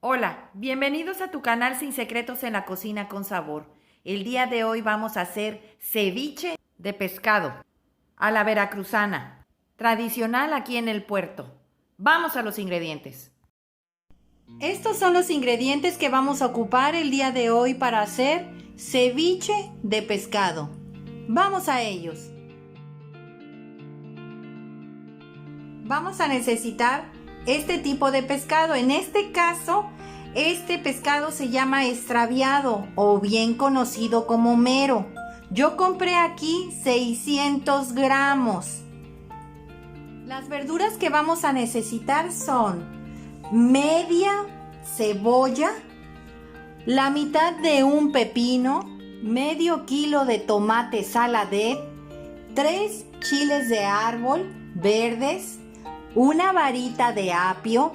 Hola, bienvenidos a tu canal Sin Secretos en la Cocina con Sabor. El día de hoy vamos a hacer ceviche de pescado a la veracruzana, tradicional aquí en el puerto. Vamos a los ingredientes. Estos son los ingredientes que vamos a ocupar el día de hoy para hacer ceviche de pescado. Vamos a ellos. Vamos a necesitar este tipo de pescado. En este caso, este pescado se llama extraviado o bien conocido como mero. Yo compré aquí 600 gramos. Las verduras que vamos a necesitar son media cebolla, la mitad de un pepino, medio kilo de tomate saladet, 3 chiles de árbol verdes, una varita de apio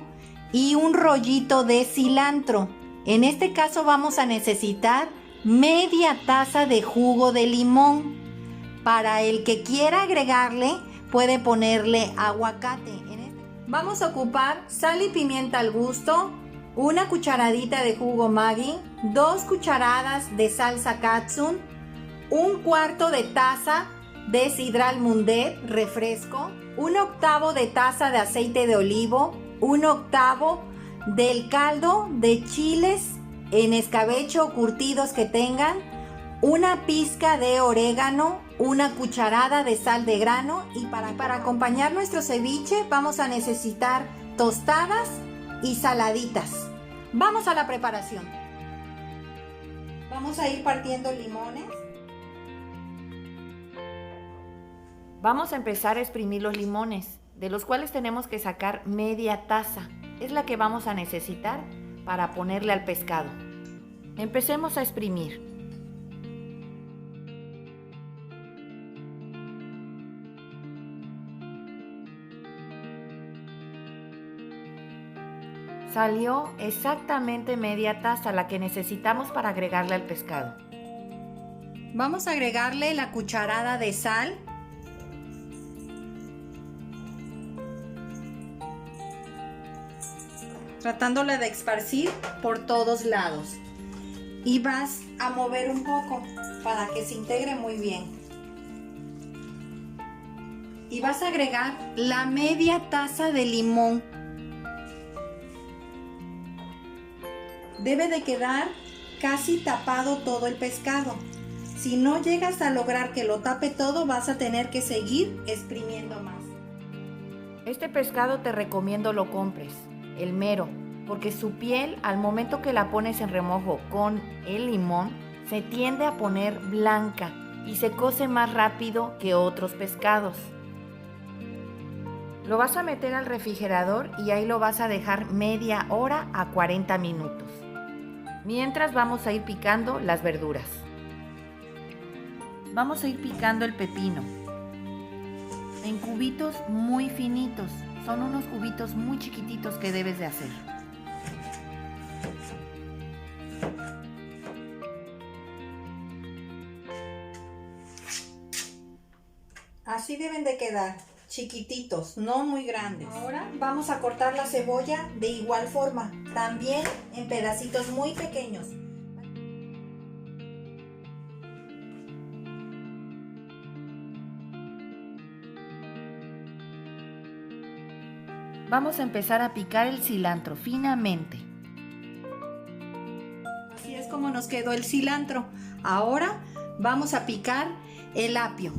y un rollito de cilantro. En este caso vamos a necesitar media taza de jugo de limón. Para el que quiera agregarle, puede ponerle aguacate. Vamos a ocupar sal y pimienta al gusto, una cucharadita de jugo Maggi, 2 cucharadas de salsa Katsun, 1/4 de taza de sidral Mundet refresco, 1/8 de taza de aceite de olivo, 1/8 del caldo de chiles en escabecho curtidos que tengan, una pizca de orégano, una cucharada de sal de grano y para acompañar nuestro ceviche vamos a necesitar tostadas y saladitas. Vamos a la preparación. Vamos a ir partiendo limones. Vamos a empezar a exprimir los limones, de los cuales tenemos que sacar media taza. Es la que vamos a necesitar para ponerle al pescado. Empecemos a exprimir. Salió exactamente media taza, la que necesitamos para agregarle al pescado. Vamos a agregarle la cucharada de sal. Tratándola de esparcir por todos lados. Y vas a mover un poco para que se integre muy bien. Y vas a agregar la media taza de limón. Debe de quedar casi tapado todo el pescado. Si no llegas a lograr que lo tape todo, vas a tener que seguir exprimiendo más. Este pescado te recomiendo lo compres, el mero, porque su piel al momento que la pones en remojo con el limón se tiende a poner blanca y se cose más rápido que otros pescados. Lo vas a meter al refrigerador y ahí lo vas a dejar media hora a 40 minutos. Mientras vamos a ir picando las verduras. Vamos a ir picando el pepino en cubitos muy finitos. Son unos cubitos muy chiquititos que debes de hacer. Así deben de quedar, chiquititos, no muy grandes. Ahora vamos a cortar la cebolla de igual forma, también en pedacitos muy pequeños. Vamos a empezar a picar el cilantro finamente. Así es como nos quedó el cilantro. Ahora vamos a picar el apio.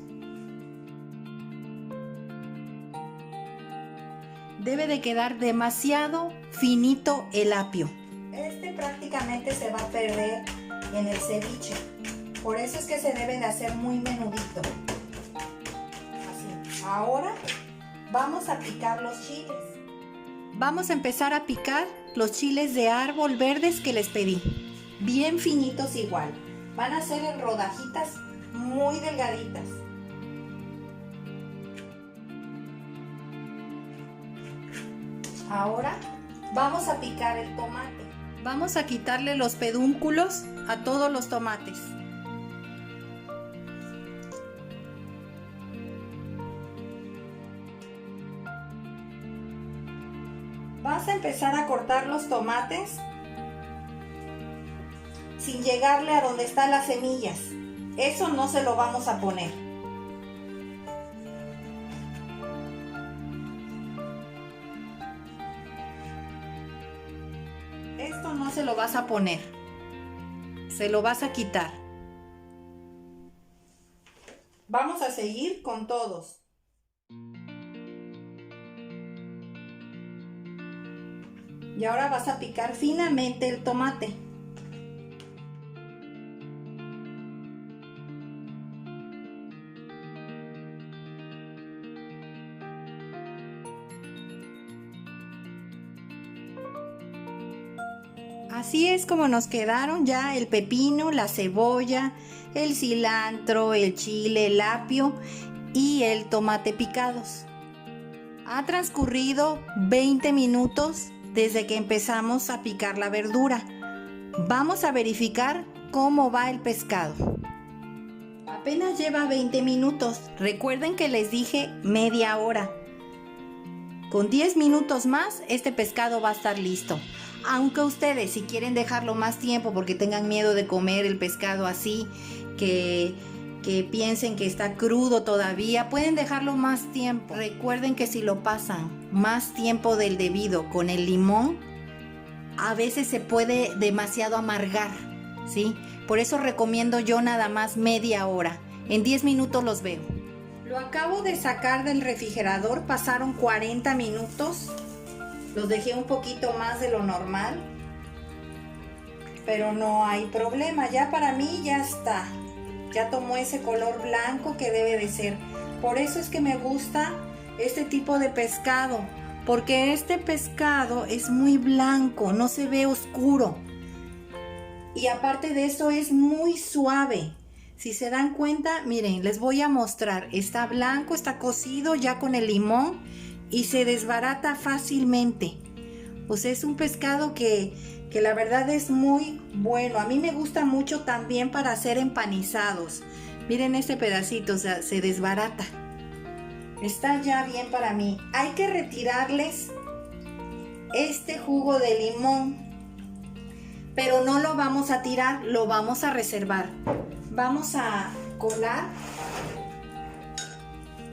Debe de quedar demasiado finito el apio. Este prácticamente se va a perder en el ceviche. Por eso es que se debe de hacer muy menudito. Así. Ahora vamos a picar los chiles. Vamos a empezar a picar los chiles de árbol verdes que les pedí. Bien finitos igual. Van a ser en rodajitas muy delgaditas. Ahora vamos a picar el tomate. Vamos a quitarle los pedúnculos a todos los tomates. Vas a empezar a cortar los tomates sin llegarle a donde están las semillas. Eso no se lo vamos a poner. Esto no se lo vas a poner. Se lo vas a quitar. Vamos a seguir con todos. Y ahora vas a picar finamente el tomate. Así es como nos quedaron ya el pepino, la cebolla, el cilantro, el chile, el apio y el tomate picados. Ha transcurrido 20 minutos desde que empezamos a picar la verdura. Vamos a verificar cómo va el pescado. Apenas lleva 20 minutos. Recuerden que les dije media hora. Con 10 minutos más, este pescado va a estar listo. Aunque ustedes, si quieren dejarlo más tiempo porque tengan miedo de comer el pescado así, que piensen que está crudo todavía, pueden dejarlo más tiempo. Recuerden que si lo pasan más tiempo del debido con el limón, a veces se puede demasiado amargar, ¿sí? Por eso recomiendo yo nada más media hora. En 10 minutos los veo. Lo acabo de sacar del refrigerador, pasaron 40 minutos. Los dejé un poquito más de lo normal, pero no hay problema. Ya para mí ya está. Ya tomó ese color blanco que debe de ser. Por eso es que me gusta este tipo de pescado, porque este pescado es muy blanco, no se ve oscuro. Y aparte de eso es muy suave. Si se dan cuenta, miren, les voy a mostrar. Está blanco, está cocido ya con el limón y se desbarata fácilmente. Pues es un pescado que la verdad es muy bueno. A mí me gusta mucho también para hacer empanizados. Miren este pedacito, o sea, se desbarata. Está ya bien para mí. Hay que retirarles este jugo de limón, pero no lo vamos a tirar, lo vamos a reservar. Vamos a colar.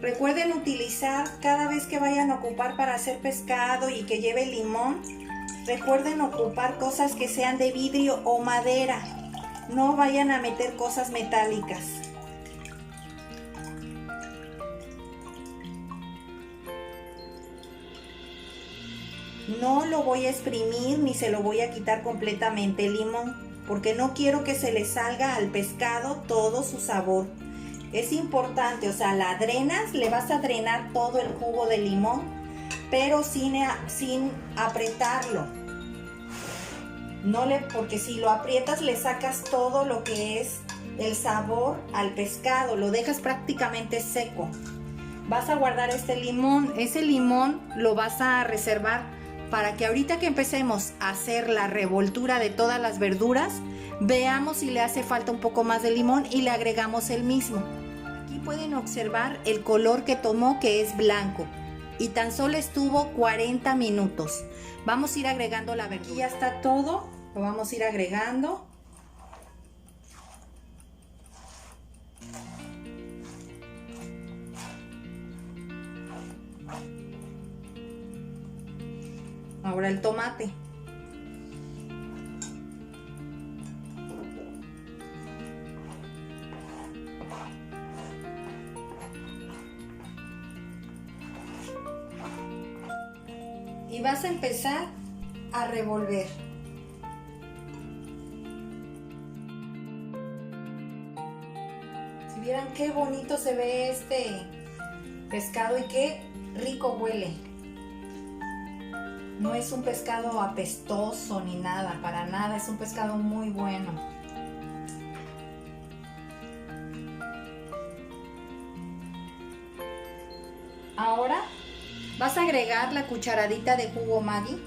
Recuerden utilizar cada vez que vayan a ocupar para hacer pescado y que lleve limón. Recuerden ocupar cosas que sean de vidrio o madera. No vayan a meter cosas metálicas. No lo voy a exprimir ni se lo voy a quitar completamente el limón, porque no quiero que se le salga al pescado todo su sabor. Es importante, o sea, la drenas, le vas a drenar todo el jugo de limón, pero sin apretarlo. Porque si lo aprietas le sacas todo lo que es el sabor al pescado, lo dejas prácticamente seco. Vas a guardar este limón, ese limón lo vas a reservar para que ahorita que empecemos a hacer la revoltura de todas las verduras, veamos si le hace falta un poco más de limón y le agregamos el mismo. Aquí pueden observar el color que tomó, que es blanco, y tan solo estuvo 40 minutos. Vamos a ir agregando la verdura. Aquí ya está todo, lo vamos a ir agregando. Ahora el tomate. Y vas a empezar a revolver. Si vieran qué bonito se ve este pescado y qué rico huele. No es un pescado apestoso ni nada, para nada, es un pescado muy bueno. Ahora vas a agregar la cucharadita de jugo Maggi.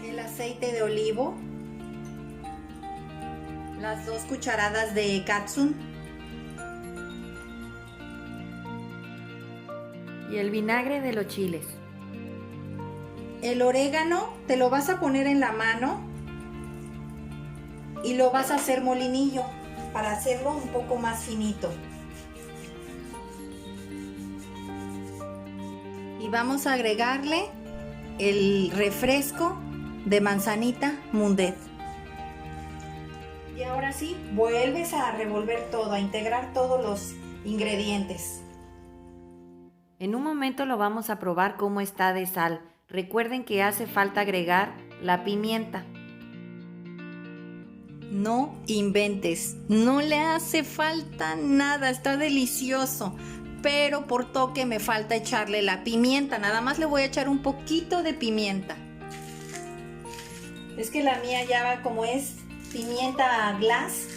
El aceite de olivo. Las 2 cucharadas de katsun. Y el vinagre de los chiles. El orégano te lo vas a poner en la mano y lo vas a hacer molinillo para hacerlo un poco más finito. Y vamos a agregarle el refresco de manzanita Mundet. Y ahora sí, vuelves a revolver todo, a integrar todos los ingredientes. En un momento lo vamos a probar cómo está de sal. Recuerden que hace falta agregar la pimienta. No inventes, no le hace falta nada, está delicioso. Pero por toque me falta echarle la pimienta. Nada más le voy a echar un poquito de pimienta. Es que la mía ya como es pimienta glass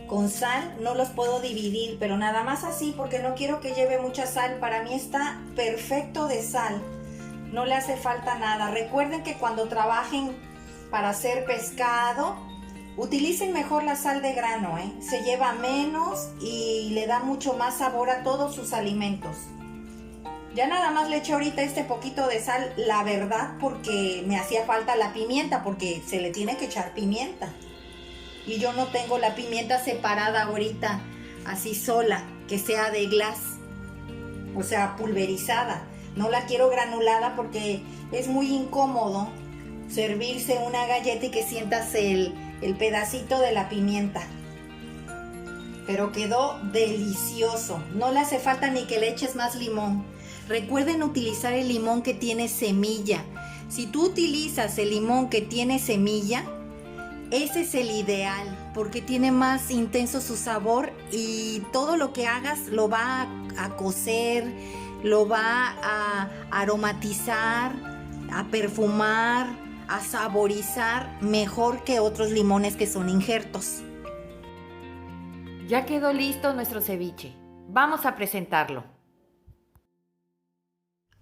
con sal, no los puedo dividir, pero nada más así porque no quiero que lleve mucha sal. Para mí está perfecto de sal, no le hace falta nada. Recuerden que cuando trabajen para hacer pescado, utilicen mejor la sal de grano, se lleva menos y le da mucho más sabor a todos sus alimentos. Ya nada más le eché ahorita este poquito de sal, la verdad, porque me hacía falta la pimienta, porque se le tiene que echar pimienta. Y yo no tengo la pimienta separada ahorita, así sola, que sea de glass, o sea, pulverizada. No la quiero granulada porque es muy incómodo servirse una galleta y que sientas el pedacito de la pimienta. Pero quedó delicioso. No le hace falta ni que le eches más limón. Recuerden utilizar el limón que tiene semilla. Si tú utilizas el limón que tiene semilla, ese es el ideal porque tiene más intenso su sabor y todo lo que hagas lo va a cocer, lo va a aromatizar, a perfumar, a saborizar mejor que otros limones que son injertos. Ya quedó listo nuestro ceviche. Vamos a presentarlo.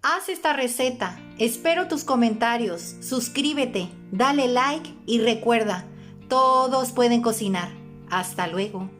Haz esta receta. Espero tus comentarios. Suscríbete, dale like y recuerda, todos pueden cocinar. Hasta luego.